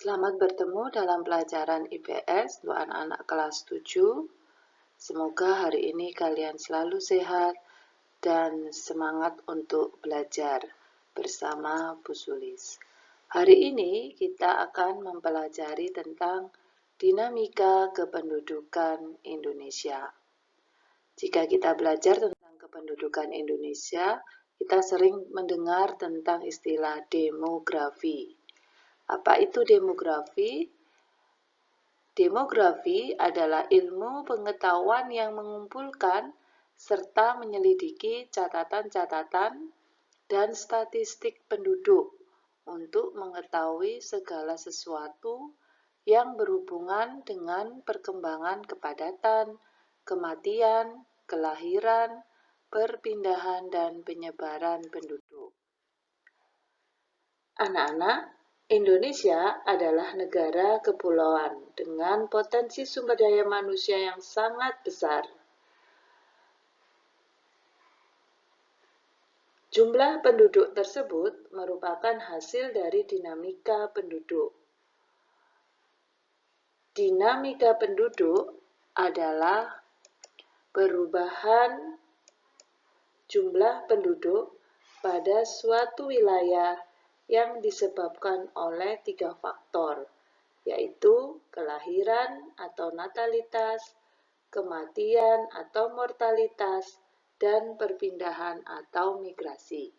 Selamat bertemu dalam pelajaran IPS untuk anak-anak kelas 7. Semoga hari ini kalian selalu sehat dan semangat untuk belajar bersama Bu Sulis. Hari ini kita akan mempelajari tentang dinamika kependudukan Indonesia. Jika kita belajar tentang kependudukan Indonesia, kita sering mendengar tentang istilah demografi. Apa itu demografi? Demografi adalah ilmu pengetahuan yang mengumpulkan serta menyelidiki catatan-catatan dan statistik penduduk untuk mengetahui segala sesuatu yang berhubungan dengan perkembangan kepadatan, kematian, kelahiran, perpindahan, dan penyebaran penduduk. Anak-anak, Indonesia adalah negara kepulauan dengan potensi sumber daya manusia yang sangat besar. Jumlah penduduk tersebut merupakan hasil dari dinamika penduduk. Dinamika penduduk adalah perubahan jumlah penduduk pada suatu wilayah yang disebabkan oleh 3 faktor, yaitu kelahiran atau natalitas, kematian atau mortalitas, dan perpindahan atau migrasi.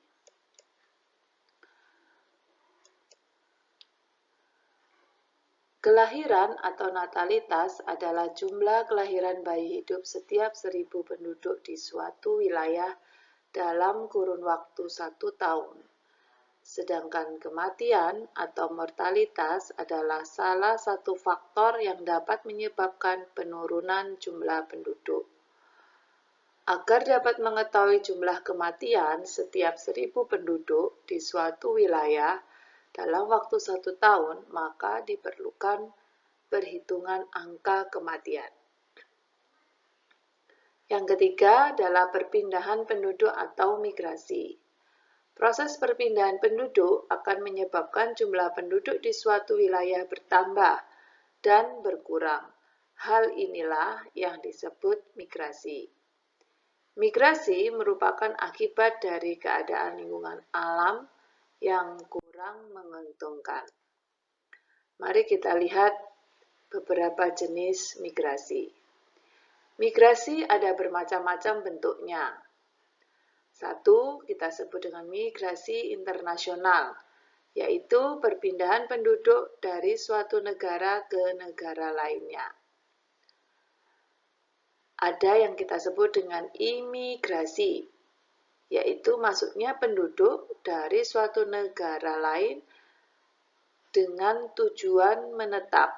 Kelahiran atau natalitas adalah jumlah kelahiran bayi hidup setiap 1000 penduduk di suatu wilayah dalam kurun waktu 1 tahun. Sedangkan kematian atau mortalitas adalah salah satu faktor yang dapat menyebabkan penurunan jumlah penduduk. Agar dapat mengetahui jumlah kematian setiap 1000 penduduk di suatu wilayah dalam waktu 1 tahun, maka diperlukan perhitungan angka kematian. Yang ketiga adalah perpindahan penduduk atau migrasi. Proses perpindahan penduduk akan menyebabkan jumlah penduduk di suatu wilayah bertambah dan berkurang. Hal inilah yang disebut migrasi. Migrasi merupakan akibat dari keadaan lingkungan alam yang kurang menguntungkan. Mari kita lihat beberapa jenis migrasi. Migrasi ada bermacam-macam bentuknya. 1, kita sebut dengan migrasi internasional, yaitu perpindahan penduduk dari suatu negara ke negara lainnya. Ada yang kita sebut dengan imigrasi, yaitu masuknya penduduk dari suatu negara lain dengan tujuan menetap.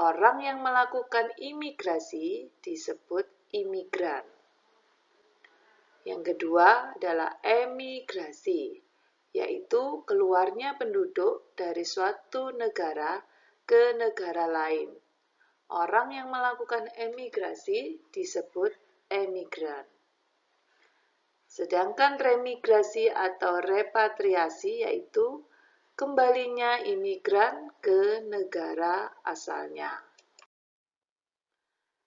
Orang yang melakukan imigrasi disebut imigran. Yang kedua adalah emigrasi, yaitu keluarnya penduduk dari suatu negara ke negara lain. Orang yang melakukan emigrasi disebut emigran. Sedangkan remigrasi atau repatriasi yaitu kembalinya imigran ke negara asalnya.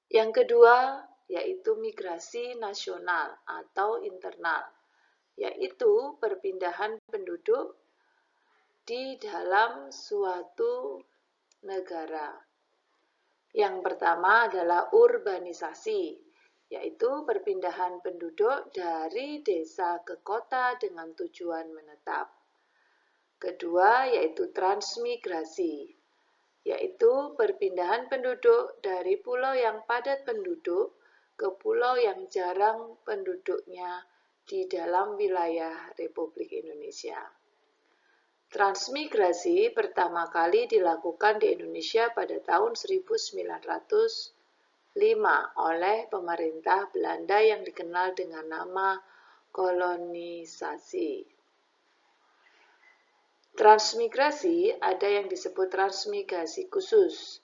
Yang kedua yaitu migrasi nasional atau internal, yaitu perpindahan penduduk di dalam suatu negara. Yang pertama adalah urbanisasi, yaitu perpindahan penduduk dari desa ke kota dengan tujuan menetap. Kedua yaitu transmigrasi, yaitu perpindahan penduduk dari pulau yang padat penduduk ke pulau yang jarang penduduknya di dalam wilayah Republik Indonesia. Transmigrasi pertama kali dilakukan di Indonesia pada tahun 1905 oleh pemerintah Belanda yang dikenal dengan nama kolonisasi. Transmigrasi ada yang disebut transmigrasi khusus,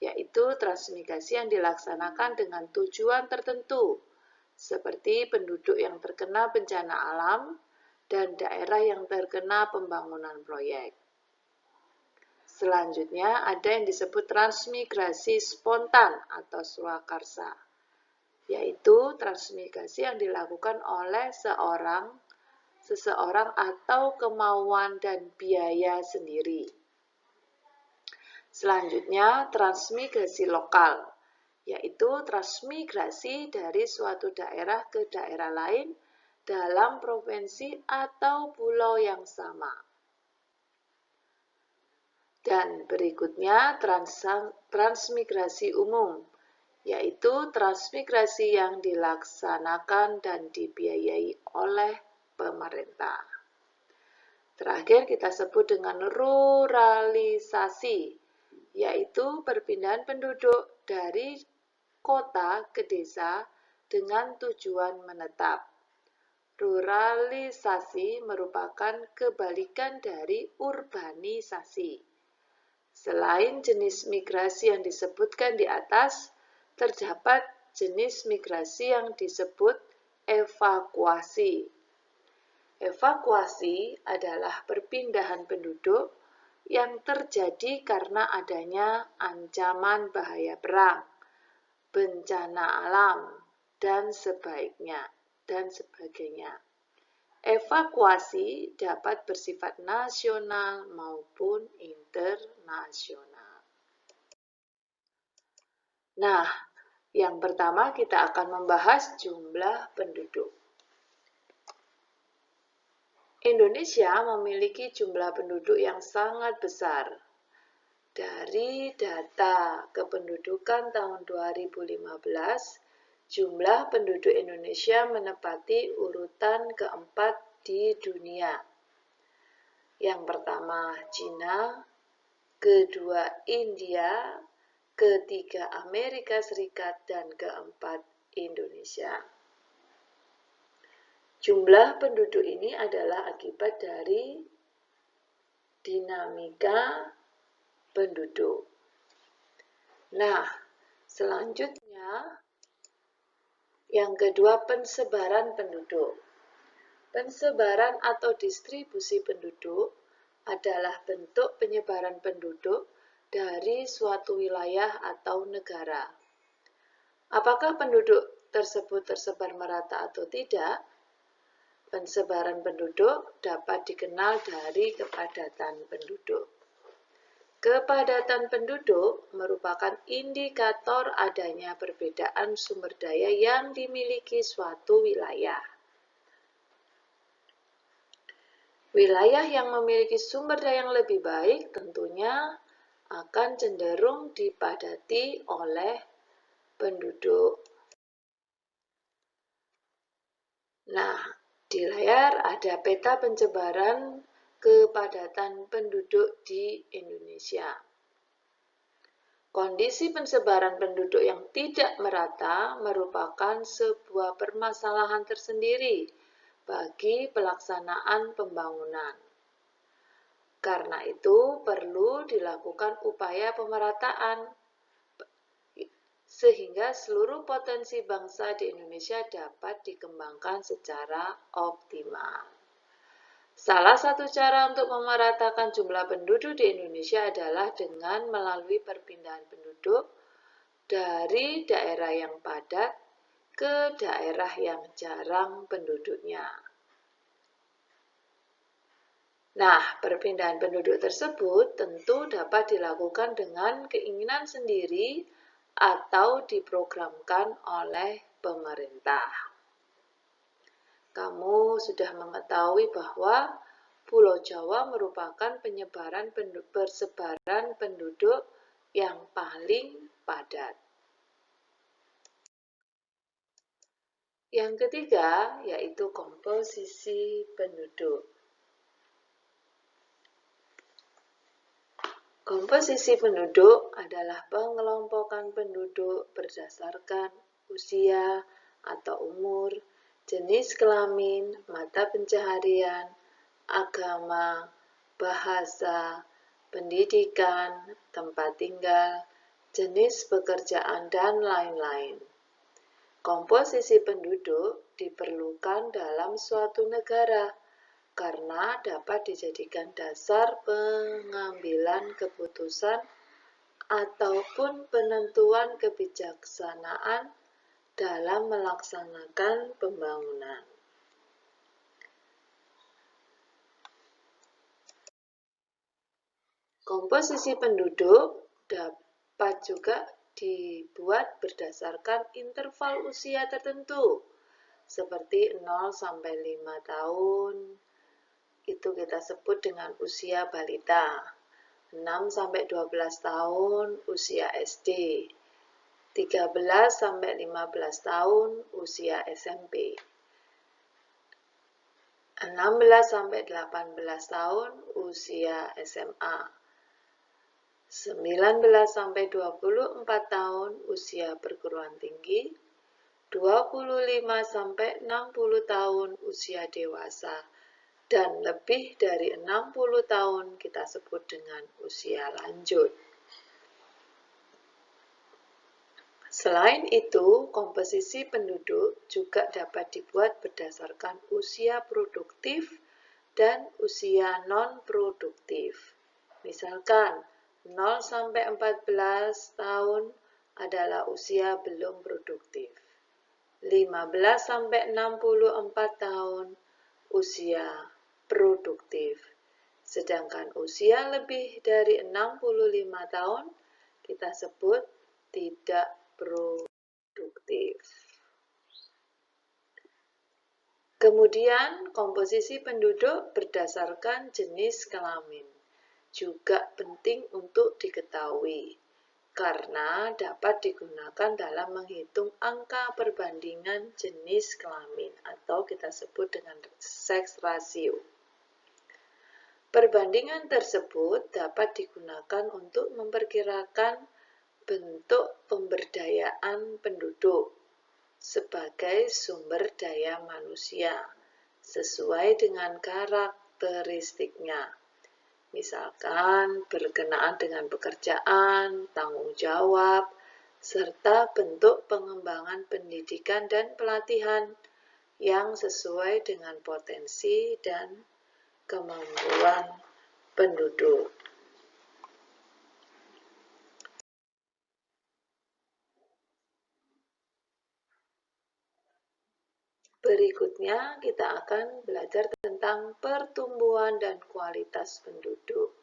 yaitu transmigrasi yang dilaksanakan dengan tujuan tertentu, seperti penduduk yang terkena bencana alam dan daerah yang terkena pembangunan proyek. Selanjutnya ada yang disebut transmigrasi spontan atau swakarsa, yaitu transmigrasi yang dilakukan oleh seseorang atau kemauan dan biaya sendiri. Selanjutnya transmigrasi lokal, yaitu transmigrasi dari suatu daerah ke daerah lain dalam provinsi atau pulau yang sama. Dan berikutnya transmigrasi umum, yaitu transmigrasi yang dilaksanakan dan dibiayai oleh pemerintah. Terakhir kita sebut dengan ruralisasi, yaitu perpindahan penduduk dari kota ke desa dengan tujuan menetap. Ruralisasi merupakan kebalikan dari urbanisasi. Selain jenis migrasi yang disebutkan di atas, terdapat jenis migrasi yang disebut evakuasi. Evakuasi adalah perpindahan penduduk yang terjadi karena adanya ancaman bahaya perang, bencana alam, dan sebagainya. Evakuasi dapat bersifat nasional maupun internasional. Nah, yang pertama kita akan membahas jumlah penduduk. Indonesia memiliki jumlah penduduk yang sangat besar. Dari data kependudukan tahun 2015, jumlah penduduk Indonesia menempati urutan keempat di dunia. Yang pertama Cina, kedua India, ketiga Amerika Serikat, dan keempat Indonesia. Jumlah penduduk ini adalah akibat dari dinamika penduduk. Nah, selanjutnya yang kedua, pensebaran penduduk. Pensebaran atau distribusi penduduk adalah bentuk penyebaran penduduk dari suatu wilayah atau negara. Apakah penduduk tersebut tersebar merata atau tidak? Pensebaran penduduk dapat dikenal dari kepadatan penduduk. Kepadatan penduduk merupakan indikator adanya perbedaan sumber daya yang dimiliki suatu wilayah. Wilayah yang memiliki sumber daya yang lebih baik tentunya akan cenderung dipadati oleh penduduk. Nah, di layar ada peta penyebaran kepadatan penduduk di Indonesia. Kondisi pensebaran penduduk yang tidak merata merupakan sebuah permasalahan tersendiri bagi pelaksanaan pembangunan. Karena itu, perlu dilakukan upaya pemerataan sehingga seluruh potensi bangsa di Indonesia dapat dikembangkan secara optimal. Salah satu cara untuk memeratakan jumlah penduduk di Indonesia adalah dengan melalui perpindahan penduduk dari daerah yang padat ke daerah yang jarang penduduknya. Nah, perpindahan penduduk tersebut tentu dapat dilakukan dengan keinginan sendiri atau diprogramkan oleh pemerintah. Kamu sudah mengetahui bahwa Pulau Jawa merupakan persebaran penduduk yang paling padat. Yang ketiga yaitu komposisi penduduk. Komposisi penduduk adalah pengelompokan penduduk berdasarkan usia atau umur, jenis kelamin, mata pencaharian, agama, bahasa, pendidikan, tempat tinggal, jenis pekerjaan, dan lain-lain. Komposisi penduduk diperlukan dalam suatu negara karena dapat dijadikan dasar pengambilan pengambilan keputusan ataupun penentuan kebijaksanaan dalam melaksanakan pembangunan. Komposisi penduduk dapat juga dibuat berdasarkan interval usia tertentu, seperti 0 sampai 5 tahun, itu kita sebut dengan usia balita. 6 sampai 12 tahun usia SD. 13 sampai 15 tahun usia SMP. 16 sampai 18 tahun usia SMA. 19 sampai 24 tahun usia perguruan tinggi, 25 sampai 60 tahun usia dewasa, dan lebih dari 60 tahun kita sebut dengan usia lanjut. Selain itu, komposisi penduduk juga dapat dibuat berdasarkan usia produktif dan usia non-produktif. Misalkan, 0 sampai 14 tahun adalah usia belum produktif. 15 sampai 64 tahun usia produktif. Sedangkan usia lebih dari 65 tahun kita sebut tidak produktif. Kemudian, komposisi penduduk berdasarkan jenis kelamin juga penting untuk diketahui, karena dapat digunakan dalam menghitung angka perbandingan jenis kelamin atau kita sebut dengan sex ratio. Perbandingan tersebut dapat digunakan untuk memperkirakan bentuk pemberdayaan penduduk sebagai sumber daya manusia sesuai dengan karakteristiknya. Misalkan berkenaan dengan pekerjaan, tanggung jawab, serta bentuk pengembangan pendidikan dan pelatihan yang sesuai dengan potensi dan kemampuan penduduk. Berikutnya kita akan belajar tentang pertumbuhan dan kualitas penduduk.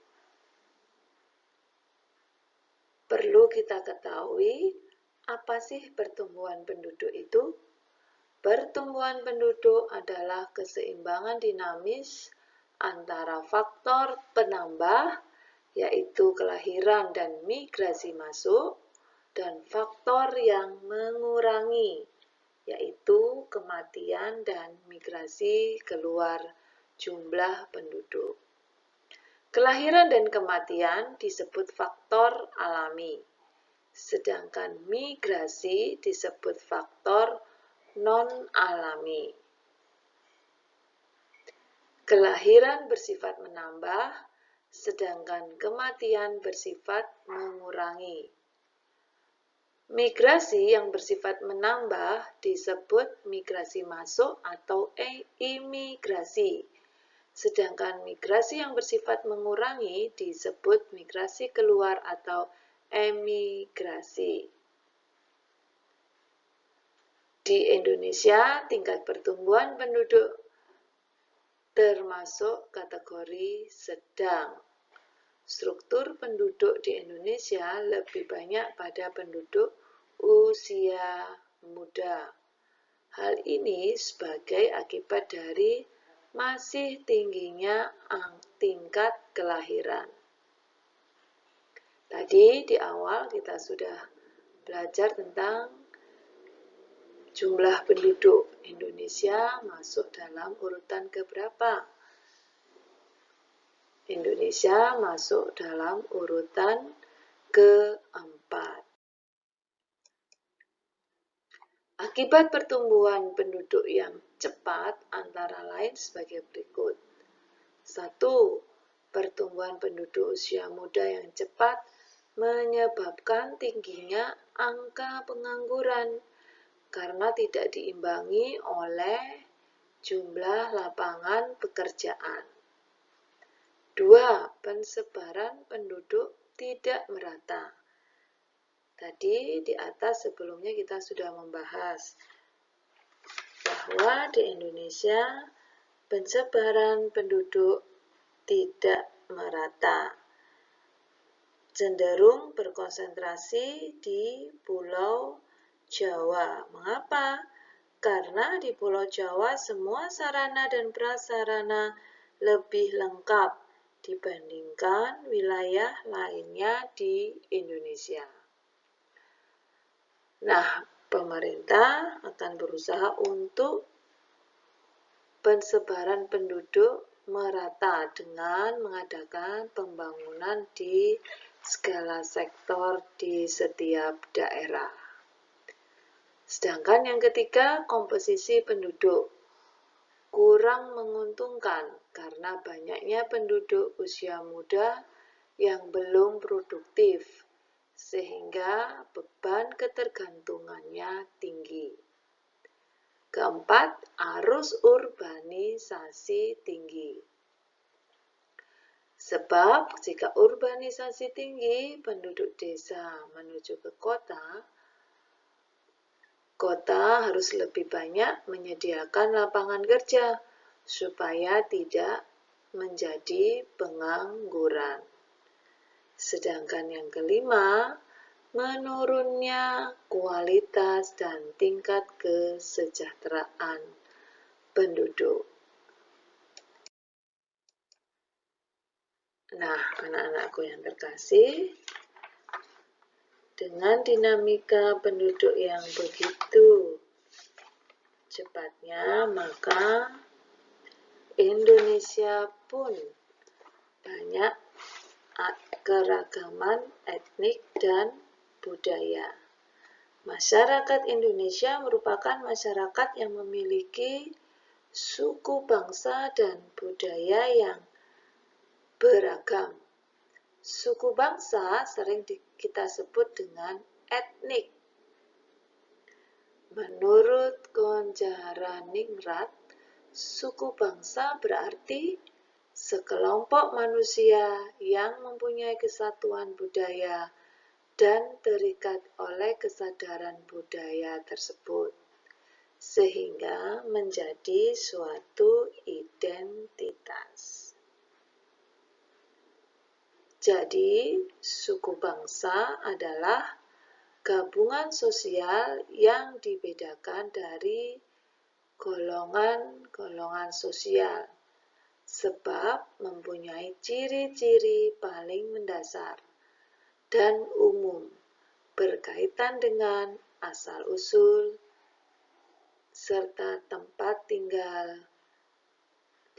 Perlu kita ketahui, apa sih pertumbuhan penduduk itu? Pertumbuhan penduduk adalah keseimbangan dinamis antara faktor penambah, yaitu kelahiran dan migrasi masuk, dan faktor yang mengurangi, yaitu kematian dan migrasi keluar jumlah penduduk. Kelahiran dan kematian disebut faktor alami, sedangkan migrasi disebut faktor non-alami. Kelahiran bersifat menambah, sedangkan kematian bersifat mengurangi. Migrasi yang bersifat menambah disebut migrasi masuk atau imigrasi, sedangkan migrasi yang bersifat mengurangi disebut migrasi keluar atau emigrasi. Di Indonesia, tingkat pertumbuhan penduduk termasuk kategori sedang. Struktur penduduk di Indonesia lebih banyak pada penduduk usia muda. Hal ini sebagai akibat dari masih tingginya tingkat kelahiran. Tadi di awal kita sudah belajar tentang jumlah penduduk. Indonesia masuk dalam urutan keberapa? Indonesia masuk dalam urutan keempat. Akibat pertumbuhan penduduk yang cepat antara lain sebagai berikut. 1. Pertumbuhan penduduk usia muda yang cepat menyebabkan tingginya angka pengangguran karena tidak diimbangi oleh jumlah lapangan pekerjaan. 2. Pensebaran penduduk tidak merata. Tadi di atas sebelumnya kita sudah membahas bahwa di Indonesia pensebaran penduduk tidak merata, cenderung berkonsentrasi di Pulau Jawa. Mengapa? Karena di Pulau Jawa semua sarana dan prasarana lebih lengkap dibandingkan wilayah lainnya di Indonesia. Nah, pemerintah akan berusaha untuk pensebaran penduduk merata dengan mengadakan pembangunan di segala sektor di setiap daerah. Sedangkan yang ketiga, komposisi penduduk kurang menguntungkan karena banyaknya penduduk usia muda yang belum produktif, sehingga beban ketergantungannya tinggi. Keempat, arus urbanisasi tinggi. Sebab jika urbanisasi tinggi, penduduk desa menuju ke kota, kota harus lebih banyak menyediakan lapangan kerja supaya tidak menjadi pengangguran. Sedangkan yang kelima, menurunnya kualitas dan tingkat kesejahteraan penduduk. Nah, anak-anakku yang terkasih, dengan dinamika penduduk yang begitu cepatnya, maka Indonesia pun banyak keragaman etnik dan budaya. Masyarakat Indonesia merupakan masyarakat yang memiliki suku bangsa dan budaya yang beragam. Suku bangsa sering kita sebut dengan etnik. Menurut Konjaraningrat, suku bangsa berarti sekelompok manusia yang mempunyai kesatuan budaya dan terikat oleh kesadaran budaya tersebut, sehingga menjadi suatu identitas. Jadi, suku bangsa adalah gabungan sosial yang dibedakan dari golongan-golongan sosial, sebab mempunyai ciri-ciri paling mendasar dan umum berkaitan dengan asal-usul serta tempat tinggal,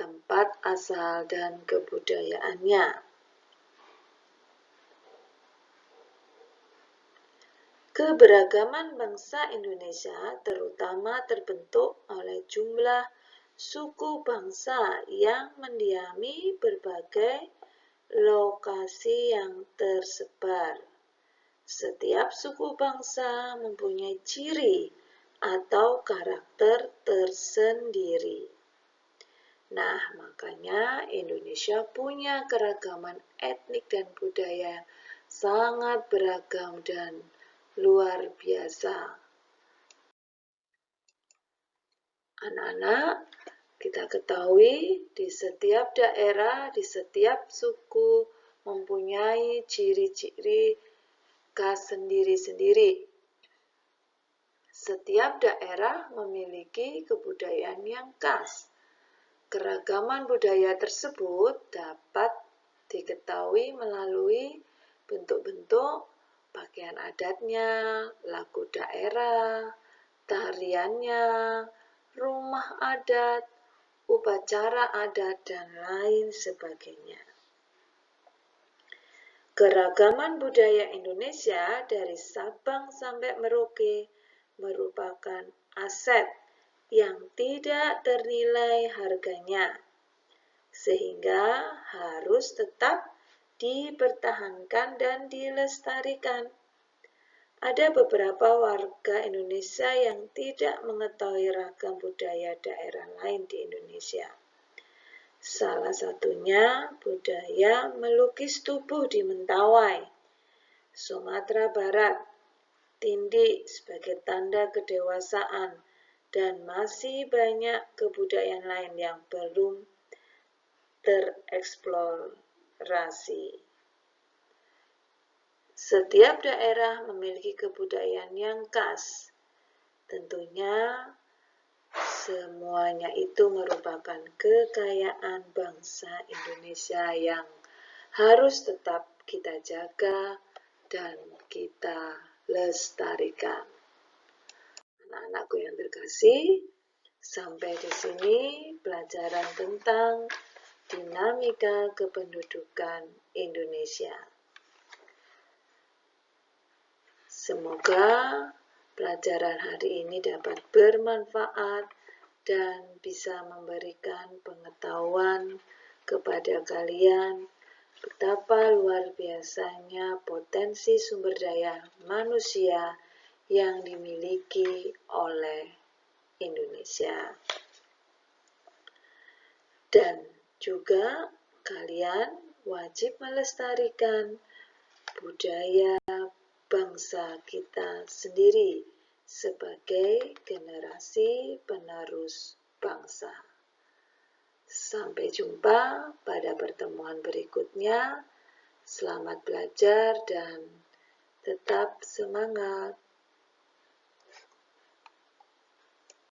tempat asal, dan kebudayaannya. Keberagaman bangsa Indonesia terutama terbentuk oleh jumlah suku bangsa yang mendiami berbagai lokasi yang tersebar. Setiap suku bangsa mempunyai ciri atau karakter tersendiri. Nah, makanya Indonesia punya keragaman etnik dan budaya sangat beragam dan luar biasa. Anak-anak, kita ketahui di setiap daerah, di setiap suku mempunyai ciri-ciri khas sendiri-sendiri. Setiap daerah memiliki kebudayaan yang khas. Keragaman budaya tersebut dapat diketahui melalui bentuk-bentuk pakaian adatnya, lagu daerah, tariannya, rumah adat, upacara adat, dan lain sebagainya. Keragaman budaya Indonesia dari Sabang sampai Merauke merupakan aset yang tidak ternilai harganya, sehingga harus tetap dipertahankan dan dilestarikan. Ada beberapa warga Indonesia yang tidak mengetahui ragam budaya daerah lain di Indonesia. Salah satunya budaya melukis tubuh di Mentawai, Sumatera Barat, tindik sebagai tanda kedewasaan, dan masih banyak kebudayaan lain yang belum tereksplorasi. Setiap daerah memiliki kebudayaan yang khas. Tentunya semuanya itu merupakan kekayaan bangsa Indonesia yang harus tetap kita jaga dan kita lestarikan. Anak-anakku yang terkasih, sampai di sini pelajaran tentang dinamika kependudukan Indonesia. Semoga pelajaran hari ini dapat bermanfaat dan bisa memberikan pengetahuan kepada kalian betapa luar biasanya potensi sumber daya manusia yang dimiliki oleh Indonesia. Dan juga kalian wajib melestarikan budaya bangsa kita sendiri sebagai generasi penerus bangsa. Sampai jumpa pada pertemuan berikutnya. Selamat belajar dan tetap semangat.